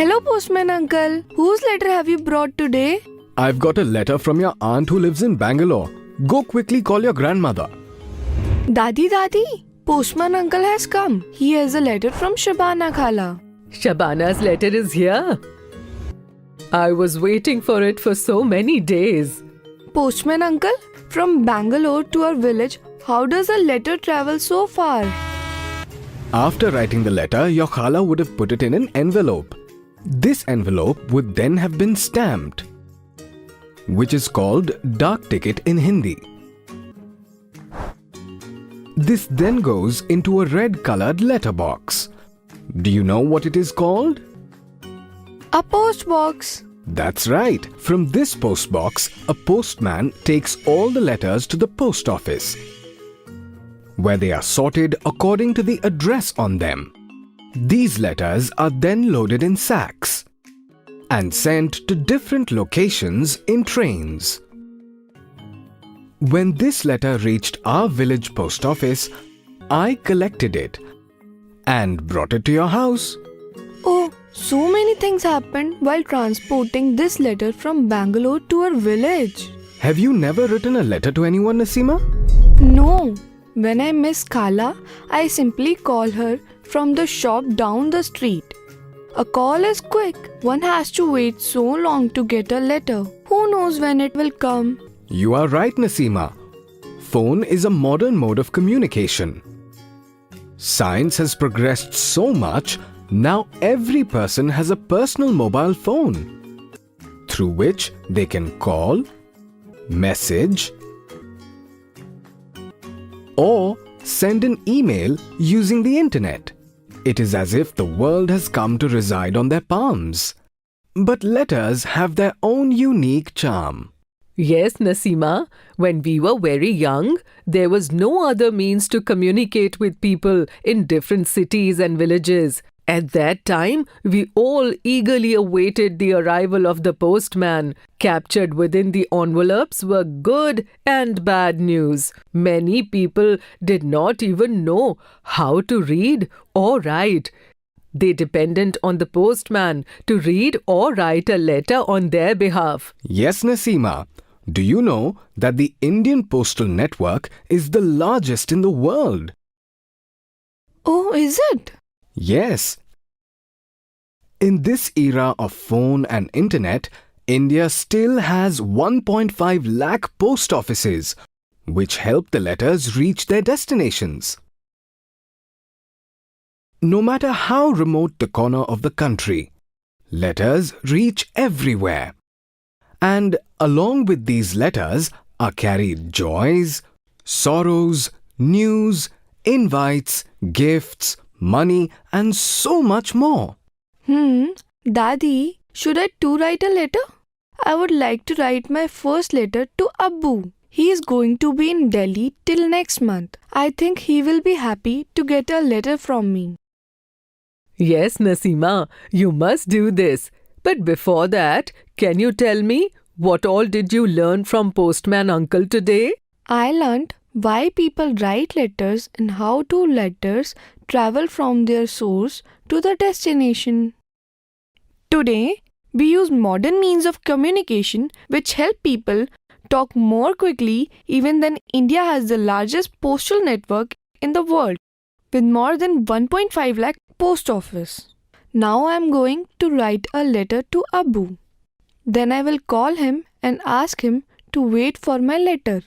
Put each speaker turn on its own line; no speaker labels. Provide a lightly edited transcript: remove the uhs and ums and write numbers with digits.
Hello, postman uncle. Whose letter have you brought today?
I've got a letter from your aunt who lives in Bangalore. Go quickly call your grandmother.
Dadi, postman uncle has come. He has a letter from Shabana Khala.
Shabana's letter is here. I was waiting for it for so many days.
Postman uncle, from Bangalore to our village, how does a letter travel so far?
After writing the letter, your khala would have put it in an envelope. This envelope would then have been stamped, which is called Dak Ticket in Hindi. This then goes into a red-colored letterbox. Do you know what it is called?
A post box.
That's right. From this post box, a postman takes all the letters to the post office, where they are sorted according to the address on them. These letters are then loaded in sacks and sent to different locations in trains. When this letter reached our village post office, I collected it and brought it to your house.
Oh, so many things happened while transporting this letter from Bangalore to our village.
Have you never written a letter to anyone, Naseema?
No. When I miss Khala, I simply call her from the shop down the street. A call is quick. One has to wait so long to get a letter. Who knows when it will come?
You are right, Naseema. Phone is a modern mode of communication. Science has progressed so much, now every person has a personal mobile phone through which they can call, message, or send an email using the internet. It is as if the world has come to reside on their palms. But letters have their own unique charm.
Yes, Naseema, when we were very young, there was no other means to communicate with people in different cities and villages. At that time, we all eagerly awaited the arrival of the postman. Captured within the envelopes were good and bad news. Many people did not even know how to read or write. They depended on the postman to read or write a letter on their behalf.
Yes, Naseema. Do you know that the Indian postal network is the largest in the world?
Oh, is it?
Yes. In this era of phone and internet, India still has 1.5 lakh post offices, which help the letters reach their destinations. No matter how remote the corner of the country, letters reach everywhere. And along with these letters are carried joys, sorrows, news, invites, gifts, money, and so much more.
Daddy, should I too write a letter? I would like to write my first letter to Abbu. He is going to be in Delhi till next month. I think he will be happy to get a letter from me.
Yes, Naseema, you must do this. But before that, can you tell me what all did you learn from Postman Uncle today?
I learned why people write letters and how two letters travel from their source to the destination. Today, we use modern means of communication which help people talk more quickly even than India has the largest postal network in the world with more than 1.5 lakh post office. Now I am going to write a letter to Abbu. Then I will call him and ask him to wait for my letter.